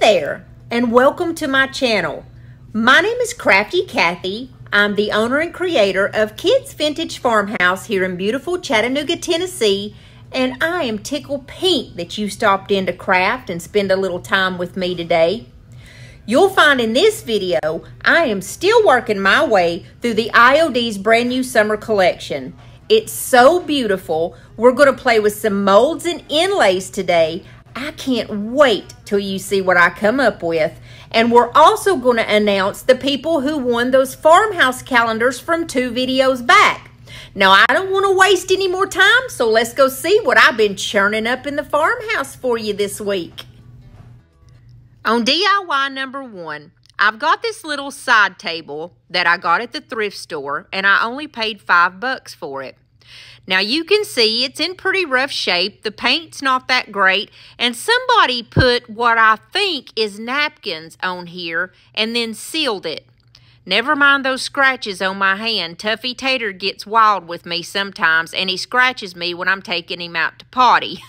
there, and welcome to my channel. My name is Crafty Kathy. I'm the owner and creator of Kids Vintage Farmhouse here in beautiful Chattanooga, Tennessee, and I am tickled pink that you stopped in to craft and spend a little time with me today. You'll find in this video, I am still working my way through the IOD's brand new summer collection. It's so beautiful. We're going to play with some molds and inlays today. I can't wait till you see what I come up with. And we're also going to announce the people who won those farmhouse calendars from 2 videos back. Now, I don't want to waste any more time, so let's go see what I've been churning up in the farmhouse for you this week. On DIY number 1, I've got this little side table that I got at the thrift store, and I only paid $5 for it. Now, you can see it's in pretty rough shape. The paint's not that great, and somebody put what I think is napkins on here and then sealed it. Never mind those scratches on my hand. Tuffy Tater gets wild with me sometimes, and he scratches me when I'm taking him out to potty.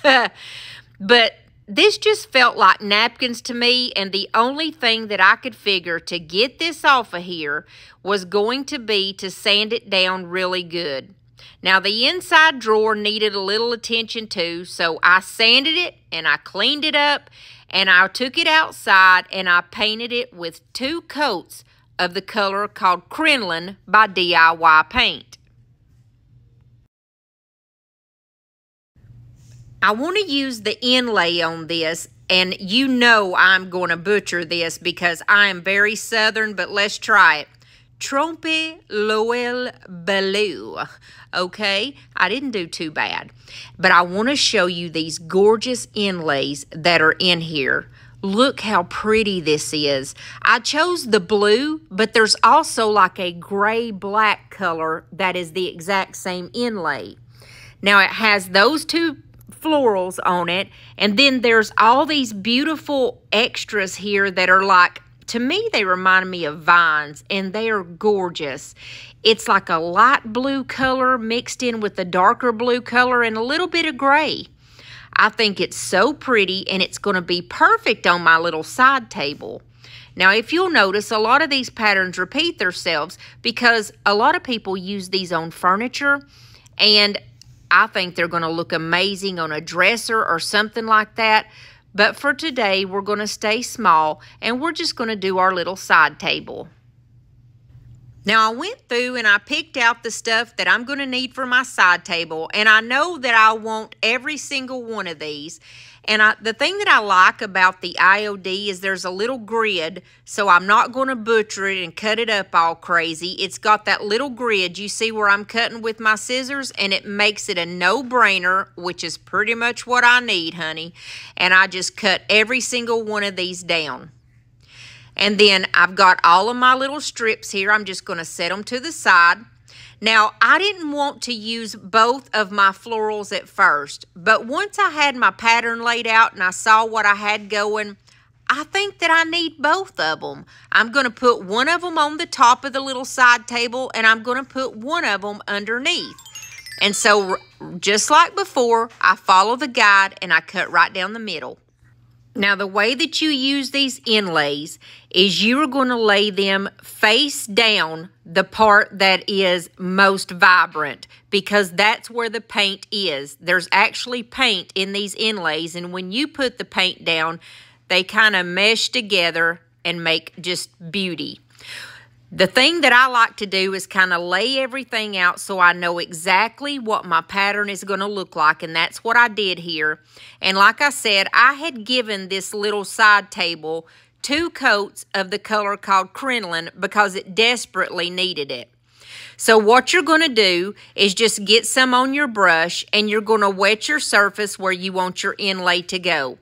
But this just felt like napkins to me, and the only thing that I could figure to get this off of here was going to be to sand it down really good. Now, the inside drawer needed a little attention too, so I sanded it and I cleaned it up, and I took it outside and I painted it with 2 coats of the color called Crinoline by DIY Paint. I want to use the inlay on this, and you know I'm going to butcher this because I am very southern, but let's try it. Trompe L Oiel bleu. Okay, I didn't do too bad, but I want to show you these gorgeous inlays that are in here. Look how pretty this is. I chose the blue, but there's also like a gray-black color that is the exact same inlay. Now, it has those 2 florals on it, and then there's all these beautiful extras here that are like, to me, they remind me of vines, and they are gorgeous. It's like a light blue color mixed in with a darker blue color and a little bit of gray. I think it's so pretty, and it's going to be perfect on my little side table. Now, if you'll notice, a lot of these patterns repeat themselves because a lot of people use these on furniture, and I think they're going to look amazing on a dresser or something like that. But for today, we're going to stay small, and we're just going to do our little side table. Now, I went through and I picked out the stuff that I'm going to need for my side table, and I know that I want every single one of these. And the thing that I like about the IOD is there's a little grid, so I'm not going to butcher it and cut it up all crazy. It's got that little grid. You see where I'm cutting with my scissors, and it makes it a no-brainer, which is pretty much what I need, honey. And I just cut every single one of these down. And then I've got all of my little strips here. I'm just going to set them to the side. Now, I didn't want to use both of my florals at first, but once I had my pattern laid out and I saw what I had going, I think that I need both of them. I'm going to put one of them on the top of the little side table, and I'm going to put one of them underneath. And so, just like before, I follow the guide and I cut right down the middle. Now, the way that you use these inlays is you're going to lay them face down the part that is most vibrant, because that's where the paint is. There's actually paint in these inlays, and when you put the paint down, they kind of mesh together and make just beauty. The thing that I like to do is kind of lay everything out so I know exactly what my pattern is going to look like, and that's what I did here. And like I said, I had given this little side table 2 coats of the color called Crinoline because it desperately needed it. So what you're going to do is just get some on your brush, and you're going to wet your surface where you want your inlay to go.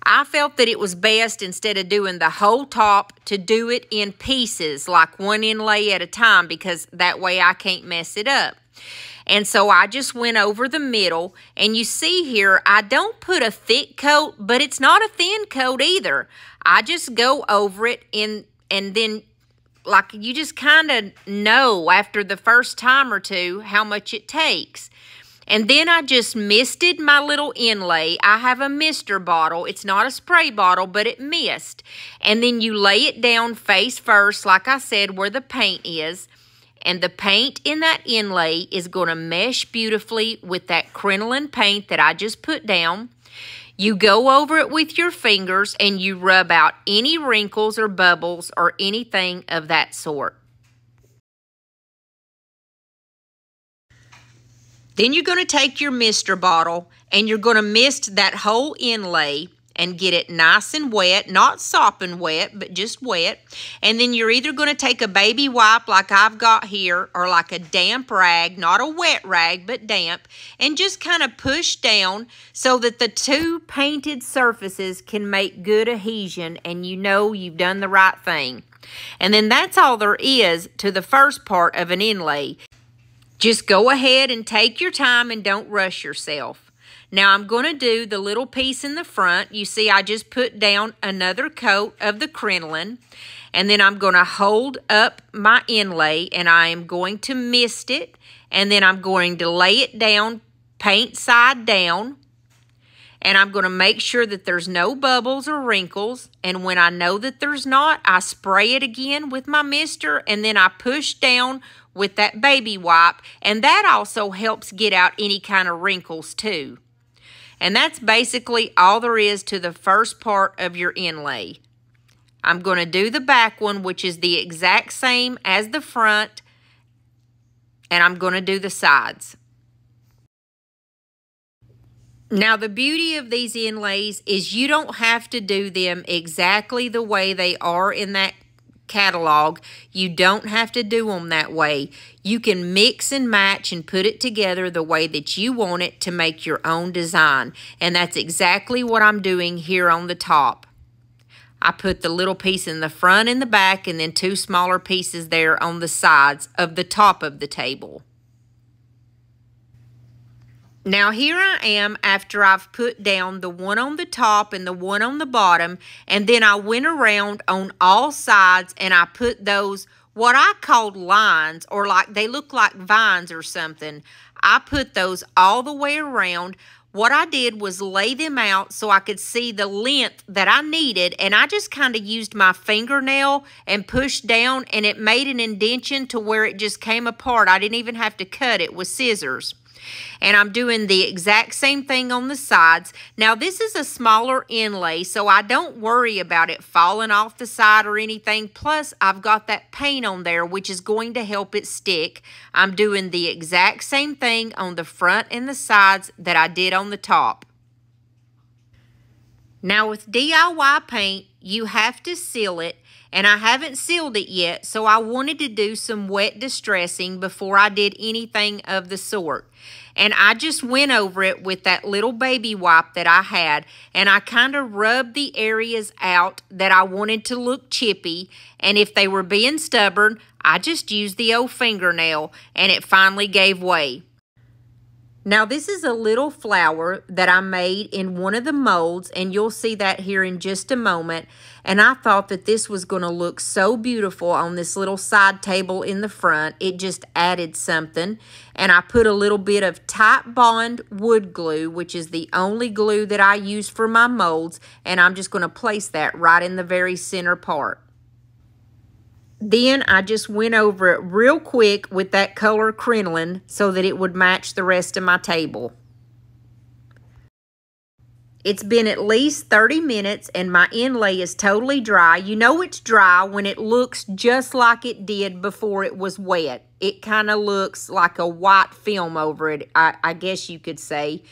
I felt that it was best, instead of doing the whole top, to do it in pieces, like 1 inlay at a time, because that way I can't mess it up. And so I just went over the middle, and you see here, I don't put a thick coat, but it's not a thin coat either. I just go over it, and then, like, you just kind of know after the first time or two how much it takes. And then I just misted my little inlay. I have a mister bottle. It's not a spray bottle, but it mist. And then you lay it down face first, like I said, where the paint is. And the paint in that inlay is going to mesh beautifully with that crinoline paint that I just put down. You go over it with your fingers and you rub out any wrinkles or bubbles or anything of that sort. Then you're going to take your mister bottle and you're going to mist that whole inlay and get it nice and wet, not sopping wet, but just wet. And then you're either going to take a baby wipe like I've got here or like a damp rag, not a wet rag, but damp, and just kind of push down so that the two painted surfaces can make good adhesion and you know you've done the right thing. And then that's all there is to the first part of an inlay. Just go ahead and take your time and don't rush yourself. Now I'm going to do the little piece in the front. You see I just put down another coat of the crinoline. And then I'm going to hold up my inlay and I am going to mist it. And then I'm going to lay it down, paint side down. And I'm going to make sure that there's no bubbles or wrinkles. And when I know that there's not, I spray it again with my mister. And then I push down with that baby wipe. And that also helps get out any kind of wrinkles too. And that's basically all there is to the first part of your inlay. I'm going to do the back one, which is the exact same as the front. And I'm going to do the sides. Now, the beauty of these inlays is you don't have to do them exactly the way they are in that catalog. You don't have to do them that way. You can mix and match and put it together the way that you want it to make your own design. And that's exactly what I'm doing here on the top. I put the little piece in the front and the back and then two smaller pieces there on the sides of the top of the table. Now here I am after I've put down the one on the top and the one on the bottom, and then I went around on all sides and I put those what I called lines, or like they look like vines or something. I put those all the way around. What I did was lay them out so I could see the length that I needed, and I just kind of used my fingernail and pushed down, and it made an indentation to where it just came apart. I didn't even have to cut it with scissors. And I'm doing the exact same thing on the sides. Now, this is a smaller inlay, so I don't worry about it falling off the side or anything. Plus, I've got that paint on there, which is going to help it stick. I'm doing the exact same thing on the front and the sides that I did on the top. Now, with DIY paint, you have to seal it. And I haven't sealed it yet, so I wanted to do some wet distressing before I did anything of the sort. And I just went over it with that little baby wipe that I had, and I kind of rubbed the areas out that I wanted to look chippy. And if they were being stubborn, I just used the old fingernail, and it finally gave way. Now, this is a little flower that I made in one of the molds, and you'll see that here in just a moment. And I thought that this was going to look so beautiful on this little side table in the front. It just added something. And I put a little bit of Type Bond wood glue, which is the only glue that I use for my molds. And I'm just going to place that right in the very center part. Then I just went over it real quick with that color crinoline so that it would match the rest of my table. It's been at least 30 minutes and my inlay is totally dry. You know it's dry when it looks just like it did before it was wet. It kind of looks like a white film over it, I guess you could say.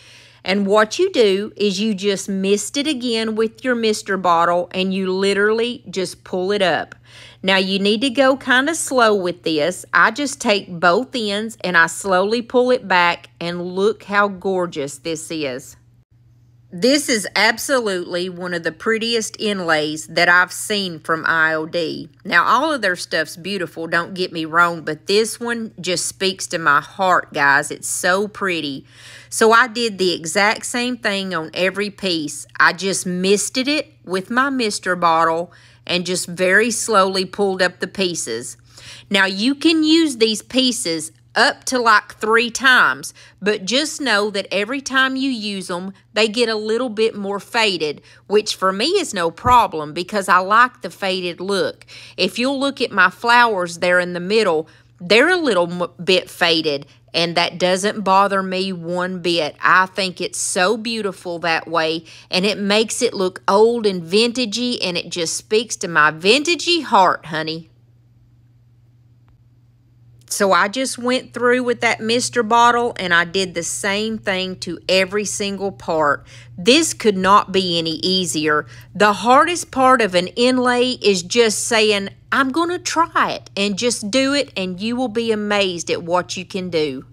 And what you do is you just mist it again with your mister bottle and you literally just pull it up. Now you need to go kind of slow with this. I just take both ends and I slowly pull it back, and look how gorgeous this is. This is absolutely one of the prettiest inlays that I've seen from IOD. Now, all of their stuff's beautiful, don't get me wrong, but this one just speaks to my heart, guys. It's so pretty. So I did the exact same thing on every piece. I just misted it with my mister bottle and just very slowly pulled up the pieces. Now, you can use these pieces up to like 3 times, but just know that every time you use them, they get a little bit more faded, which for me is no problem because I like the faded look. If you'll look at my flowers there in the middle, they're a little bit faded, and that doesn't bother me one bit. I think it's so beautiful that way, and it makes it look old and vintagey, and it just speaks to my vintagey heart, honey. So I just went through with that mister bottle and I did the same thing to every single part. This could not be any easier. The hardest part of an inlay is just saying, I'm going to try it, and just do it, and you will be amazed at what you can do.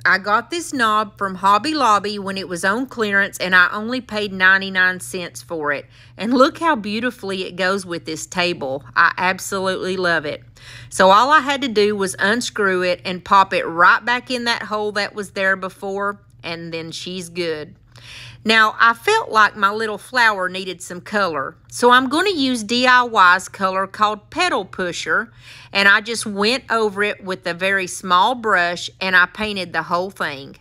I got this knob from Hobby Lobby when it was on clearance, and I only paid 99 cents for it. And look how beautifully it goes with this table. I absolutely love it. So all I had to do was unscrew it and pop it right back in that hole that was there before, and then she's good. Now, I felt like my little flower needed some color, so I'm going to use DIY's color called Petal Pusher, and I just went over it with a very small brush, and I painted the whole thing.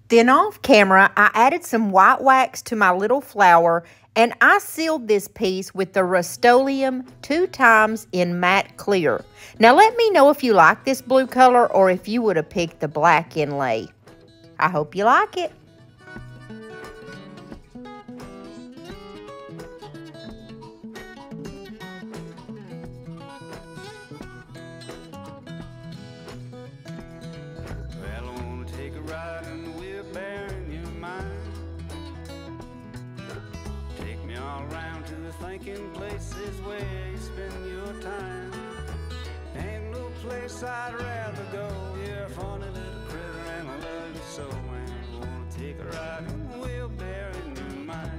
Then off camera, I added some white wax to my little flower, and I sealed this piece with the Rust-Oleum 2 times in matte clear. Now, let me know if you like this blue color or if you would have picked the black inlay. I hope you like it. Places where you spend your time. Ain't no place I'd rather go. You're a funny little critter and I love you so. And I wanna take a ride in the wheelbarrow in your mind.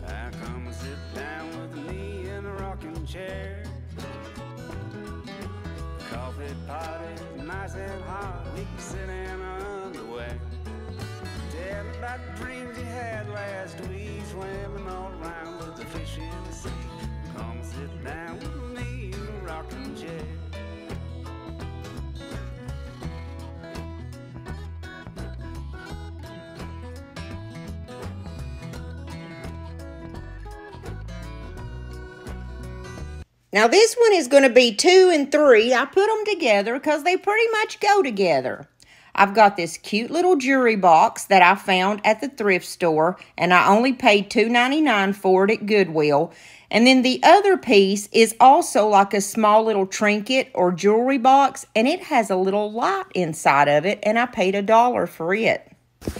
I come and sit down with me in a rocking chair. Coffee pot is nice and hot. We can sit in our underwear. Tell me about the dreams you had last week. Swimming all around with the fish in the sea. Come sit down with me in a rocking chair. Now this one is going to be 2 and 3. I put them together because they pretty much go together. I've got this cute little jewelry box that I found at the thrift store, and I only paid $2.99 for it at Goodwill. And then the other piece is also like a small little trinket or jewelry box, and it has a little light inside of it, and I paid $1 for it.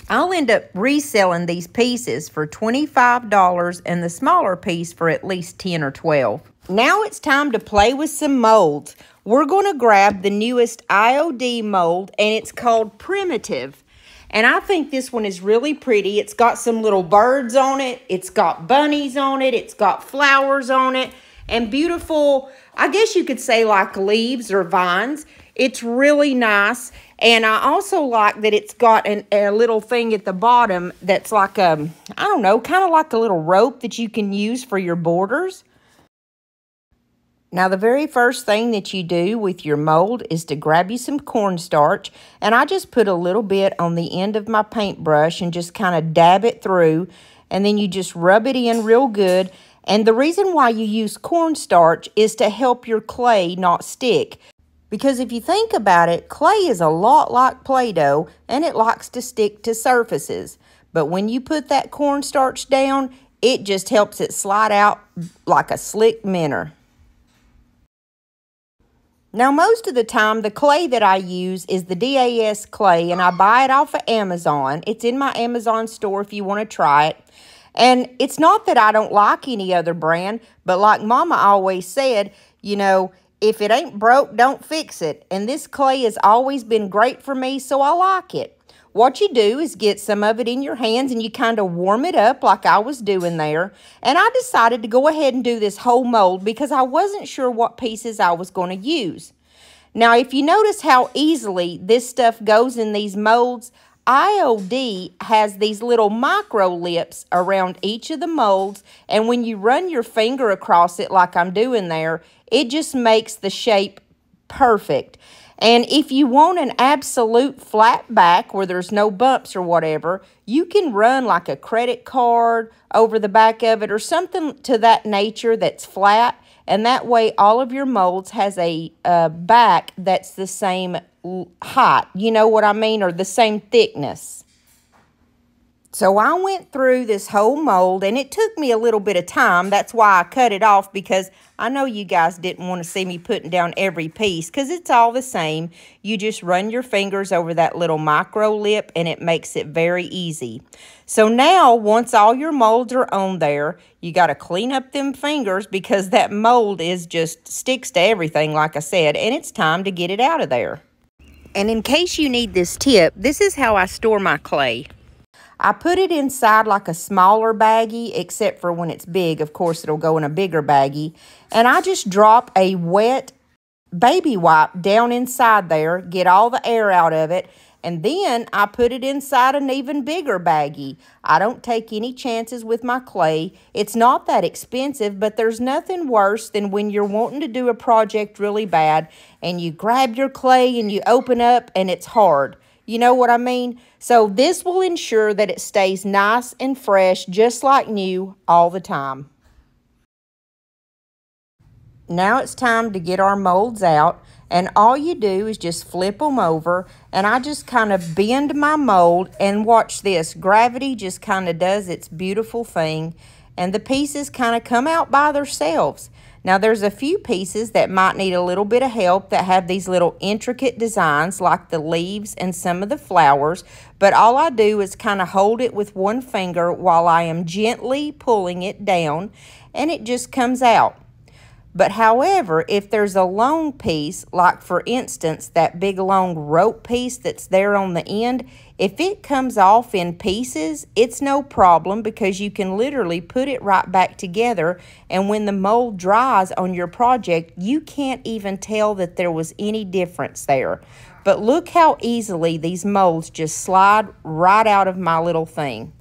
I'll end up reselling these pieces for $25 and the smaller piece for at least $10 or $12. Now it's time to play with some molds. We're going to grab the newest IOD mold, and it's called Primitive. And I think this one is really pretty. It's got some little birds on it. It's got bunnies on it. It's got flowers on it. And beautiful, I guess you could say like leaves or vines. It's really nice. And I also like that it's got a little thing at the bottom that's like I don't know, kind of like a little rope that you can use for your borders. Now, the very first thing that you do with your mold is to grab you some cornstarch, and I just put a little bit on the end of my paintbrush and just kind of dab it through, and then you just rub it in real good. And the reason why you use cornstarch is to help your clay not stick. Because if you think about it, clay is a lot like Play-Doh, and it likes to stick to surfaces. But when you put that cornstarch down, it just helps it slide out like a slick minnow. Now, most of the time, the clay that I use is the DAS clay, and I buy it off of Amazon. It's in my Amazon store if you want to try it. And it's not that I don't like any other brand, but like Mama always said, you know, if it ain't broke, don't fix it. And this clay has always been great for me, so I like it. What you do is get some of it in your hands and you kind of warm it up like I was doing there. And I decided to go ahead and do this whole mold because I wasn't sure what pieces I was going to use. Now, if you notice how easily this stuff goes in these molds, IOD has these little micro lips around each of the molds. And when you run your finger across it like I'm doing there, it just makes the shape perfect. And if you want an absolute flat back where there's no bumps or whatever, you can run like a credit card over the back of it or something to that nature that's flat. And that way all of your molds has a back that's the same height. You know what I mean? Or the same thickness. So I went through this whole mold, and it took me a little bit of time. That's why I cut it off, because I know you guys didn't want to see me putting down every piece, because it's all the same. You just run your fingers over that little micro lip, and it makes it very easy. So now, once all your molds are on there, you got to clean up them fingers, because that mold is just sticks to everything, like I said, and it's time to get it out of there. And in case you need this tip, this is how I store my clay. I put it inside like a smaller baggie, except for when it's big. Of course, it'll go in a bigger baggie. And I just drop a wet baby wipe down inside there, get all the air out of it, and then I put it inside an even bigger baggie. I don't take any chances with my clay. It's not that expensive, but there's nothing worse than when you're wanting to do a project really bad, and you grab your clay and you open up and it's hard. You know what I mean? So this will ensure that it stays nice and fresh, just like new, all the time. Now it's time to get our molds out, and all you do is just flip them over, and I just kind of bend my mold, and watch this. Gravity just kind of does its beautiful thing, and the pieces kind of come out by themselves. Now, there's a few pieces that might need a little bit of help that have these little intricate designs like the leaves and some of the flowers, but all I do is kind of hold it with one finger while I am gently pulling it down, and it just comes out. But however, if there's a long piece, like for instance, that big long rope piece that's there on the end, if it comes off in pieces, it's no problem, because you can literally put it right back together, and when the mold dries on your project, you can't even tell that there was any difference there. But look how easily these molds just slide right out of my little thing.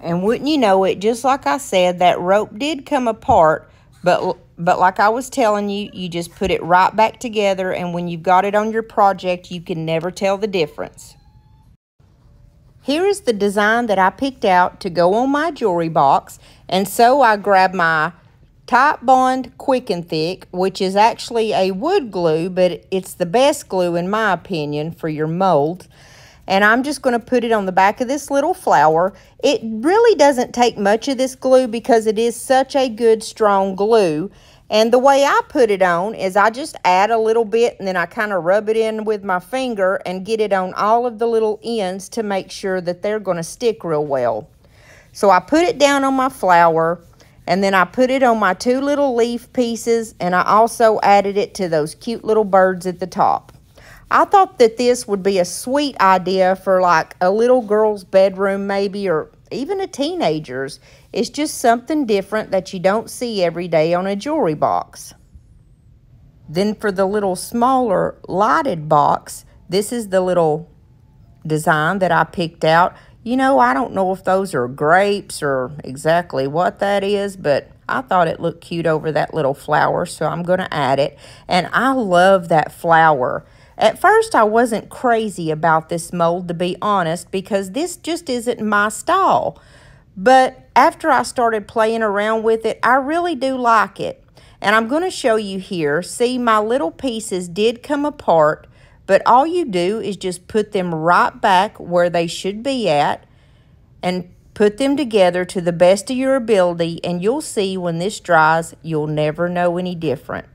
And wouldn't you know it, just like I said, that rope did come apart, but like I was telling you, you just put it right back together, and when you've got it on your project, you can never tell the difference. Here is the design that I picked out to go on my jewelry box, and so I grabbed my Titebond Quick and Thick, which is actually a wood glue, but it's the best glue in my opinion for your mold. And I'm just going to put it on the back of this little flower. It really doesn't take much of this glue because it is such a good strong glue. And the way I put it on is I just add a little bit, and then I kind of rub it in with my finger and get it on all of the little ends to make sure that they're going to stick real well. So I put it down on my flower, and then I put it on my two little leaf pieces, and I also added it to those cute little birds at the top. I thought that this would be a sweet idea for like a little girl's bedroom maybe, or even a teenager's. It's just something different that you don't see every day on a jewelry box. Then for the little smaller lighted box, this is the little design that I picked out. You know, I don't know if those are grapes or exactly what that is, but I thought it looked cute over that little flower, so I'm going to add it. And I love that flower. At first, I wasn't crazy about this mold, to be honest, because this just isn't my style. But after I started playing around with it, I really do like it. And I'm going to show you here. See, my little pieces did come apart, but all you do is just put them right back where they should be at and put them together to the best of your ability, and you'll see when this dries, you'll never know any different.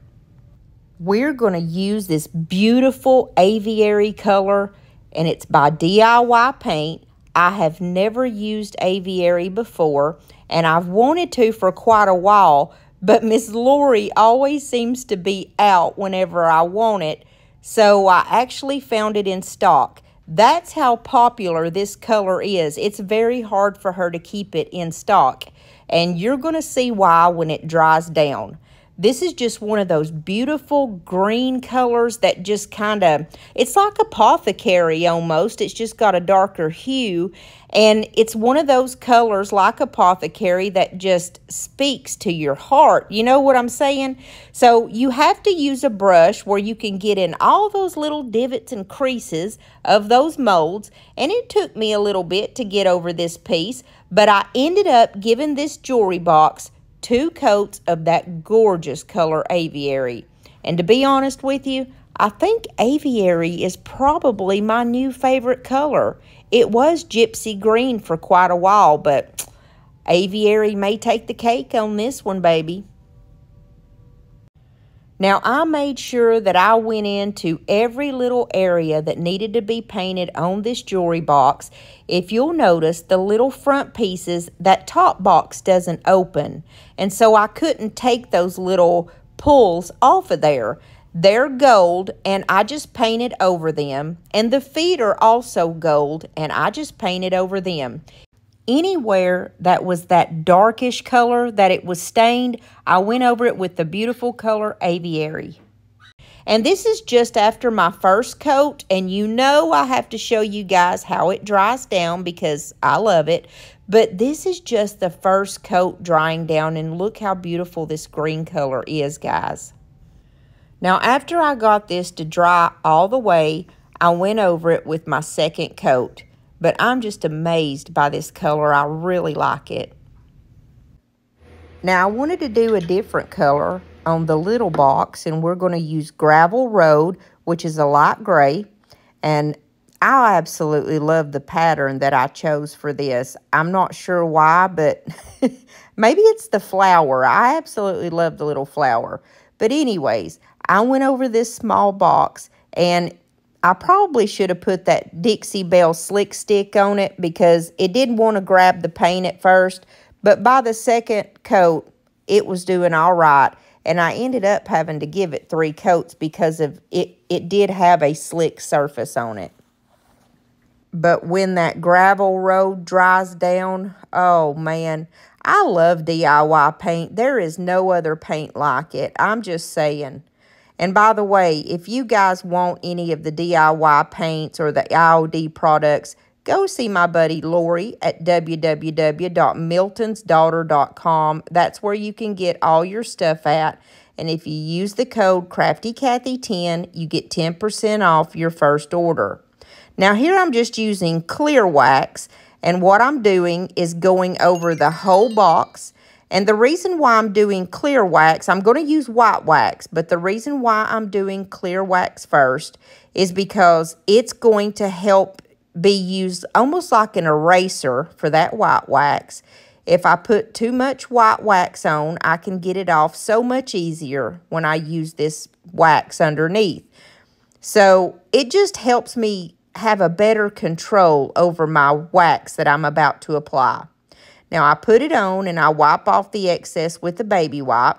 We're going to use this beautiful aviary color, and it's by DIY Paint. I have never used aviary before, and I've wanted to for quite a while, but Miss Lori always seems to be out whenever I want it, so I actually found it in stock. That's how popular this color is. It's very hard for her to keep it in stock, and you're going to see why when it dries down. This is just one of those beautiful green colors that just kind of, it's like apothecary almost. It's just got a darker hue. And it's one of those colors like apothecary that just speaks to your heart. You know what I'm saying? So you have to use a brush where you can get in all those little divots and creases of those molds. And it took me a little bit to get over this piece, but I ended up giving this jewelry box 2 coats of that gorgeous color aviary. And to be honest with you, I think aviary is probably my new favorite color. It was gypsy green for quite a while, but aviary may take the cake on this one, baby. Now, I made sure that I went into every little area that needed to be painted on this jewelry box. If you'll notice, the little front pieces, that top box doesn't open. And so I couldn't take those little pulls off of there. They're gold, and I just painted over them. And the feet are also gold, and I just painted over them. Anywhere that was that darkish color that it was stained, I went over it with the beautiful color aviary. And this is just after my first coat, and you know I have to show you guys how it dries down because I love it. But this is just the first coat drying down, and look how beautiful this green color is, guys. Now, after I got this to dry all the way, I went over it with my second coat. But I'm just amazed by this color. I really like it. Now, I wanted to do a different color on the little box, and we're going to use Gravel Road, which is a light gray. And I absolutely love the pattern that I chose for this. I'm not sure why, but maybe it's the flower. I absolutely love the little flower. But anyways, I went over this small box, and I probably should have put that Dixie Belle Slick Stick on it because it didn't want to grab the paint at first. But by the second coat, it was doing all right. And I ended up having to give it 3 coats because of it did have a slick surface on it. But when that Gravel Road dries down, oh man, I love DIY paint. There is no other paint like it. I'm just saying. And by the way, if you guys want any of the DIY paints or the IOD products, go see my buddy Lori at www.miltonsdaughter.com. That's where you can get all your stuff at. And if you use the code CraftyCathy10, you get 10% off your first order. Now here I'm just using clear wax, and what I'm doing is going over the whole box. And the reason why I'm doing clear wax, I'm going to use white wax, but the reason why I'm doing clear wax first is because it's going to help be used almost like an eraser for that white wax. If I put too much white wax on, I can get it off so much easier when I use this wax underneath. So it just helps me have a better control over my wax that I'm about to apply. Now, I put it on and I wipe off the excess with the baby wipe.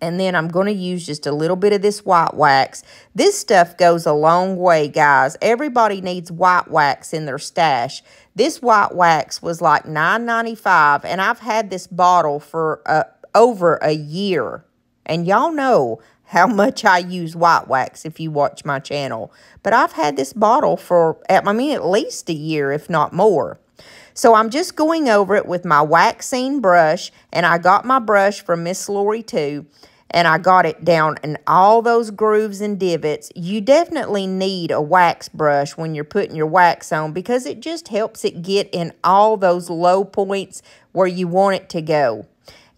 And then I'm going to use just a little bit of this white wax. This stuff goes a long way, guys. Everybody needs white wax in their stash. This white wax was like $9.95, and I've had this bottle for over a year. And y'all know how much I use white wax if you watch my channel. But I've had this bottle for, at least a year, if not more. So I'm just going over it with my waxing brush, and I got my brush from Miss Lori too, and I got it down in all those grooves and divots. You definitely need a wax brush when you're putting your wax on because it just helps it get in all those low points where you want it to go.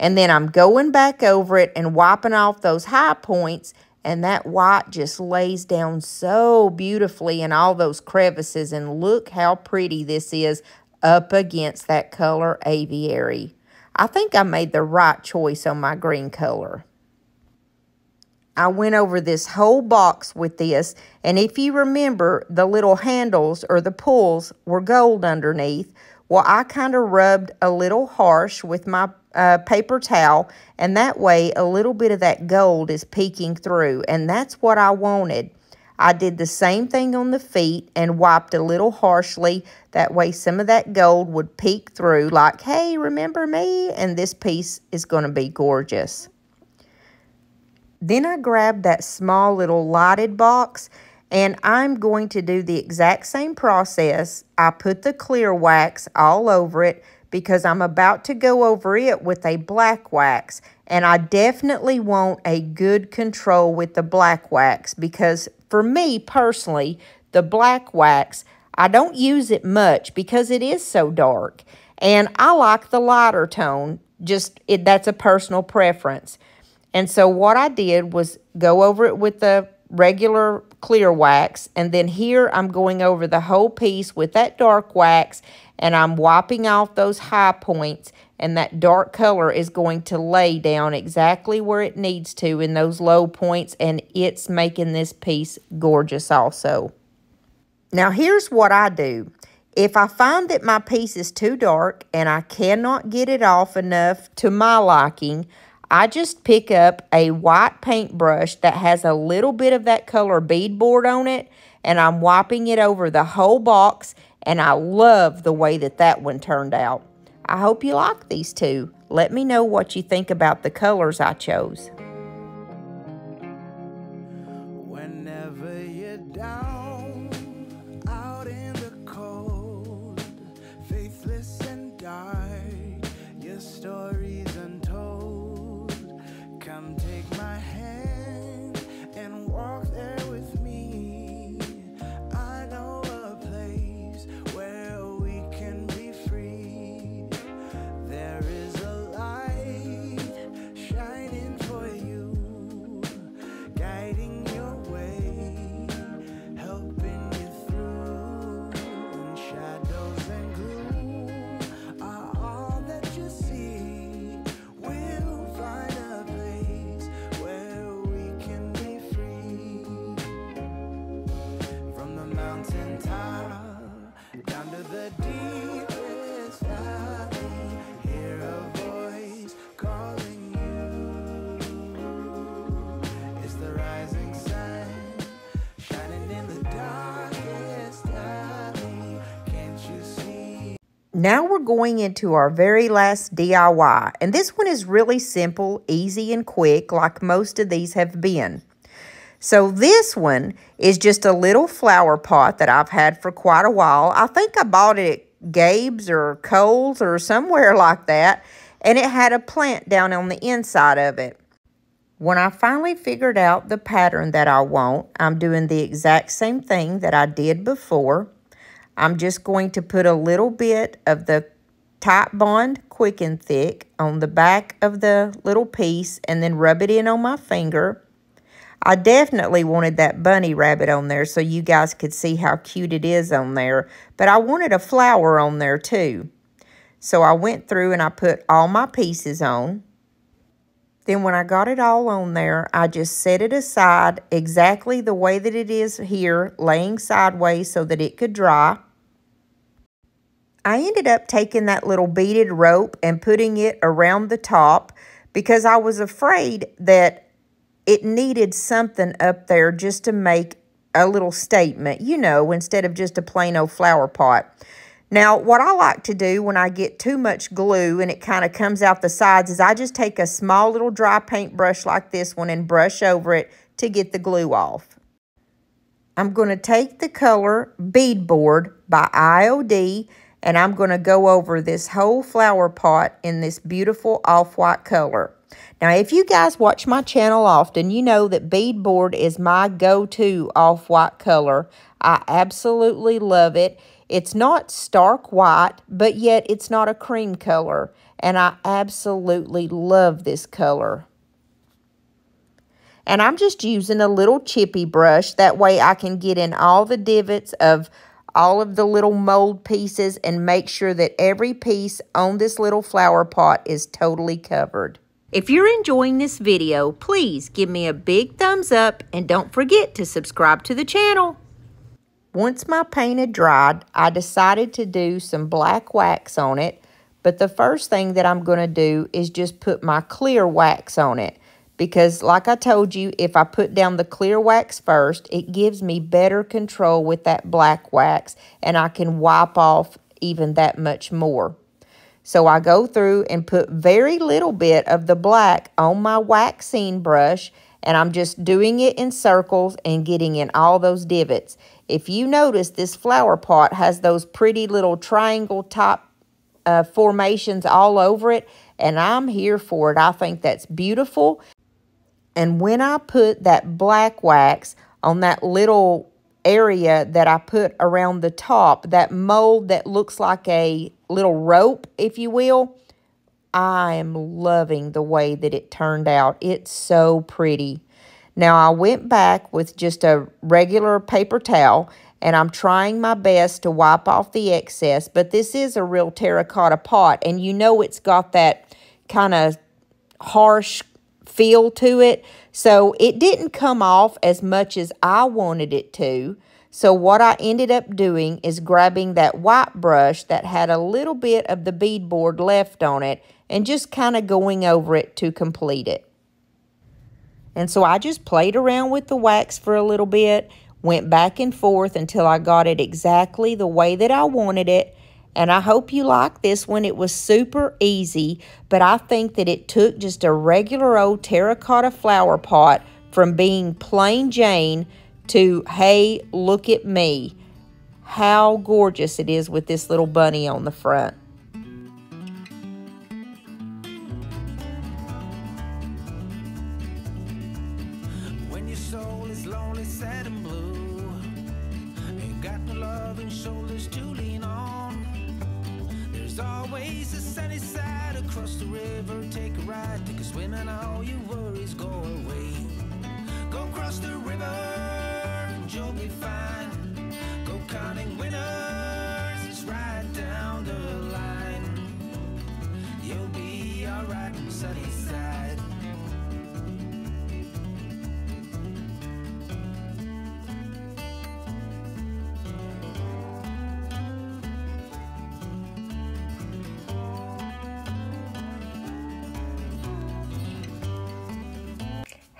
And then I'm going back over it and wiping off those high points, and that white just lays down so beautifully in all those crevices, and look how pretty this is up against that color aviary. I think I made the right choice on my green color. I went over this whole box with this, and if you remember, the little handles or the pulls were gold underneath. Well, I kind of rubbed a little harsh with my paper towel, and that way a little bit of that gold is peeking through, and that's what I wanted. I did the same thing on the feet and wiped a little harshly. That way some of that gold would peek through like, hey, remember me? And this piece is going to be gorgeous. Then I grabbed that small little lighted box, and I'm going to do the exact same process. I put the clear wax all over it because I'm about to go over it with a black wax. And I definitely want a good control with the black wax because for me personally, the black wax, I don't use it much because it is so dark. And I like the lighter tone, that's a personal preference. And so what I did was go over it with the regular clear wax, and then here I'm going over the whole piece with that dark wax, and I'm wiping off those high points, and that dark color is going to lay down exactly where it needs to in those low points, and it's making this piece gorgeous also. Now here's what I do. If I find that my piece is too dark and I cannot get it off enough to my liking, I just pick up a white paintbrush that has a little bit of that color beadboard on it, and I'm wiping it over the whole box, and I love the way that one turned out. I hope you like these two. Let me know what you think about the colors I chose. Whenever you're down, out in the cold, faithless and dark, your story's untold. Come take my hand and walk there with me. I know a place where we can be free. There is a light shining for you, guiding your way, helping you through. And shadows and gloom are all that you see. We'll find a place where we can be free. From the mountain top down to the deepest valley, hear a voice calling you. It's the rising sun shining in the darkest alley. Can't you see? Now we're going into our very last DIY, and this one is really simple, easy, and quick like most of these have been. So this one is just a little flower pot that I've had for quite a while. I think I bought it at Gabe's or Kohl's or somewhere like that, and it had a plant down on the inside of it. When I finally figured out the pattern that I want, I'm doing the exact same thing that I did before. I'm just going to put a little bit of the Type Bond Quick and Thick on the back of the little piece and then rub it in on my finger. I definitely wanted that bunny rabbit on there so you guys could see how cute it is on there. But I wanted a flower on there too. So I went through and I put all my pieces on. Then when I got it all on there, I just set it aside exactly the way that it is here, laying sideways so that it could dry. I ended up taking that little beaded rope and putting it around the top because I was afraid that it needed something up there just to make a little statement, you know, instead of just a plain old flower pot. Now, what I like to do when I get too much glue and it kind of comes out the sides is I just take a small little dry paintbrush like this one and brush over it to get the glue off. I'm going to take the color Beadboard by IOD, and I'm going to go over this whole flower pot in this beautiful off-white color. Now, if you guys watch my channel often, you know that beadboard is my go-to off-white color. I absolutely love it. It's not stark white, but yet it's not a cream color. And I absolutely love this color. And I'm just using a little chippy brush. That way I can get in all the divots of all of the little mold pieces and make sure that every piece on this little flower pot is totally covered. If you're enjoying this video, please give me a big thumbs up and don't forget to subscribe to the channel. Once my paint had dried, I decided to do some black wax on it, but the first thing that I'm going to do is just put my clear wax on it because like I told you, if I put down the clear wax first, it gives me better control with that black wax and I can wipe off even that much more. So I go through and put very little bit of the black on my waxing brush, And I'm just doing it in circles and getting in all those divots. If you notice, this flower pot has those pretty little triangle top formations all over it. And I'm here for it. I think that's beautiful. And when I put that black wax on that little area that I put around the top, that mold that looks like a little rope, if you will, I am loving the way that it turned out. It's so pretty. Now, I went back with just a regular paper towel, and I'm trying my best to wipe off the excess, but this is a real terracotta pot, and you know it's got that kind of harsh feel to it, so it didn't come off as much as I wanted it to. So what I ended up doing is grabbing that white brush that had a little bit of the beadboard left on it and just kind of going over it to complete it. And so I just played around with the wax for a little bit, went back and forth until I got it exactly the way that I wanted it. And I hope you like this one. It was super easy, but I think that it took just a regular old terracotta flower pot from being plain Jane to, hey, look at me. How gorgeous it is with this little bunny on the front. When your soul is lonely, sad and blue, ain't got no love and shoulders to lean on. There's always a sunny side across the river. Take a ride, take a swim, and all your worries go away. Go across the river and you'll be fine. Go counting winners, it's right down the line. You'll be alright on the sunny side.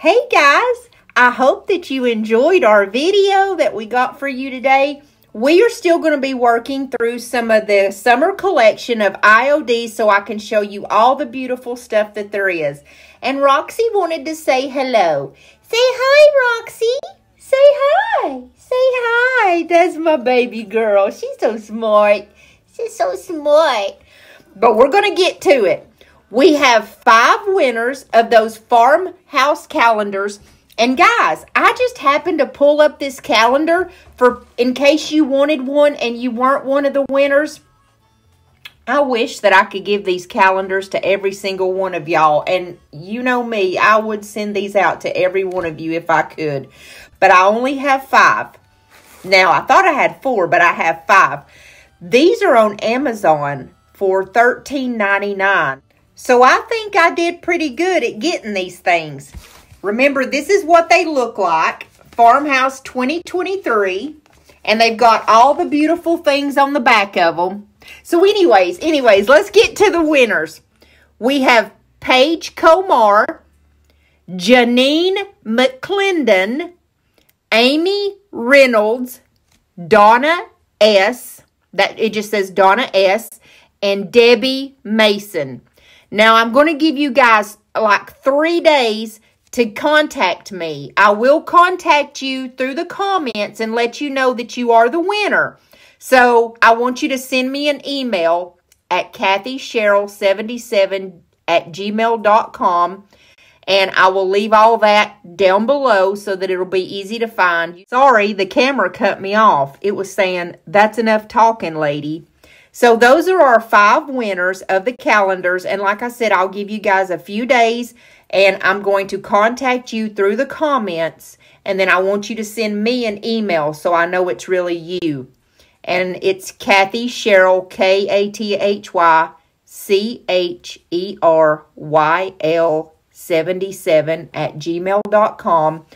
Hey guys, I hope that you enjoyed our video that we got for you today. We are still going to be working through some of the summer collection of IOD so I can show you all the beautiful stuff that there is. And Roxy wanted to say hello. Say hi, Roxy. Say hi. Say hi. That's my baby girl. She's so smart. She's so smart. But we're going to get to it. We have 5 winners of those farmhouse calendars. And guys, I just happened to pull up this calendar for in case you wanted one and you weren't one of the winners. I wish that I could give these calendars to every single one of y'all. And you know me, I would send these out to every one of you if I could. But I only have 5. Now, I thought I had 4, but I have 5. These are on Amazon for $13.99. So I think I did pretty good at getting these things. Remember, this is what they look like. Farmhouse 2023. And they've got all the beautiful things on the back of them. So anyways, let's get to the winners. We have Paige Komar, Jennine McCleland, Aimee Reynolds, Donna S. It just says Donna S. And Debbie Mason. Now, I'm going to give you guys like 3 days to contact me. I will contact you through the comments and let you know that you are the winner. So, I want you to send me an email at kathycheryl77@gmail.com. And I will leave all that down below so that it'll be easy to find. Sorry, the camera cut me off. It was saying, that's enough talking, lady. So those are our 5 winners of the calendars. And like I said, I'll give you guys a few days. And I'm going to contact you through the comments. And then I want you to send me an email so I know it's really you. And it's Kathy Cheryl, KathyCheryl 77@gmail.com.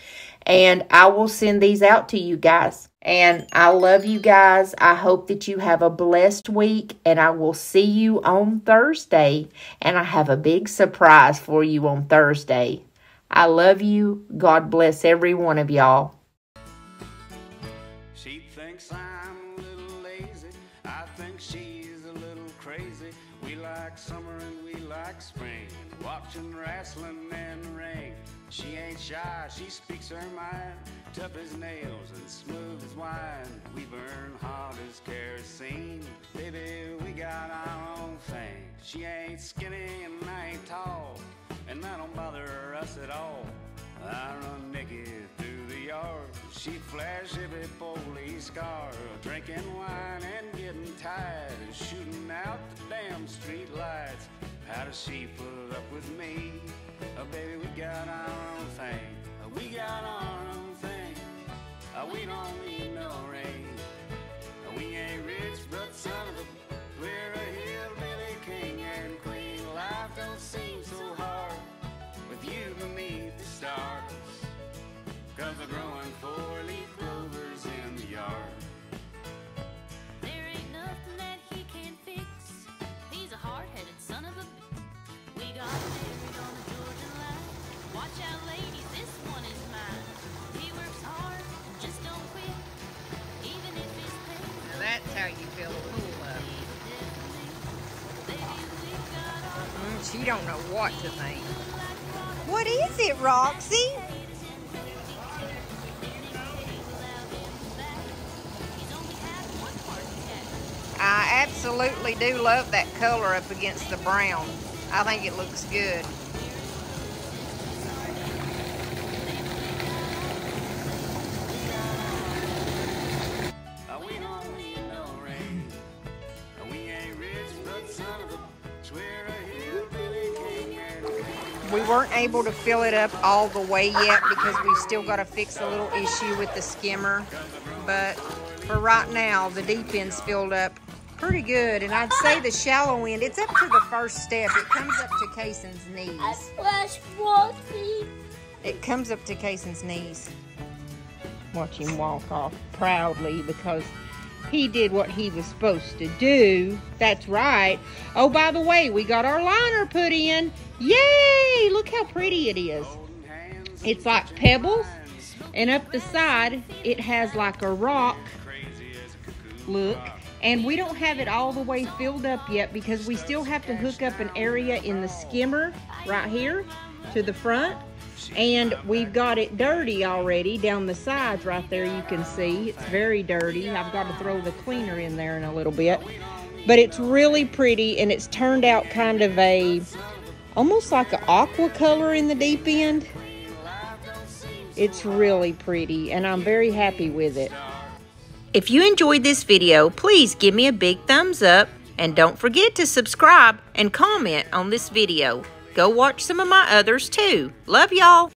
And I will send these out to you guys. And I love you guys. I hope that you have a blessed week. And I will see you on Thursday. And I have a big surprise for you on Thursday. I love you. God bless every one of y'all. She thinks I'm a little lazy. I think she's a little crazy. We We like summer and we like spring, watching wrestling in the ring. She ain't shy, she speaks her mind, tough as nails and smooth as wine. We burn hot as kerosene, baby, we got our own thing. She ain't skinny and I ain't tall, and that don't bother us at all. I run naked through the yard, she flash every police car, drinking wine and getting tired, and shooting out the damn street lights. How does she put up with me? Oh, baby, we got our own thing. We got our own thing. We don't need no rain. We ain't rich, but son of a, we're a hillbilly king and queen. Life don't seem so hard with you beneath the stars, 'cause we're growing 4-leaf clovers in the yard. There ain't nothing that he can't fix. He's a hard-headed son of a bitch. We got married on the Georgia line. Watch out, ladies, this one is mine. He works hard and just don't quit, even if it's pain. Now that's how you fill a pool up. She don't know what to think. What is it, Roxy? I absolutely do love that color up against the brown. I think it looks good. We don't need no rain. We ain't rich, but son of a, we're a hillbilly king and queen. We weren't able to fill it up all the way yet because we've still got to fix a little issue with the skimmer. But for right now, the deep end's filled up pretty good. And I'd say the shallow end, it's up to the first step. It comes up to Cason's knees. It comes up to Cason's knees. Watch him walk off proudly because he did what he was supposed to do. That's right. Oh, by the way, we got our liner put in. Yay! Look how pretty it is. It's like pebbles, and up the side, it has like a rock look. And we don't have it all the way filled up yet because we still have to hook up an area in the skimmer right here to the front. And we've got it dirty already down the sides right there. You can see it's very dirty. I've got to throw the cleaner in there in a little bit. But it's really pretty, and it's turned out kind of almost like an aqua color in the deep end. It's really pretty, and I'm very happy with it. If you enjoyed this video, please give me a big thumbs up, and don't forget to subscribe and comment on this video. Go watch some of my others too. Love y'all.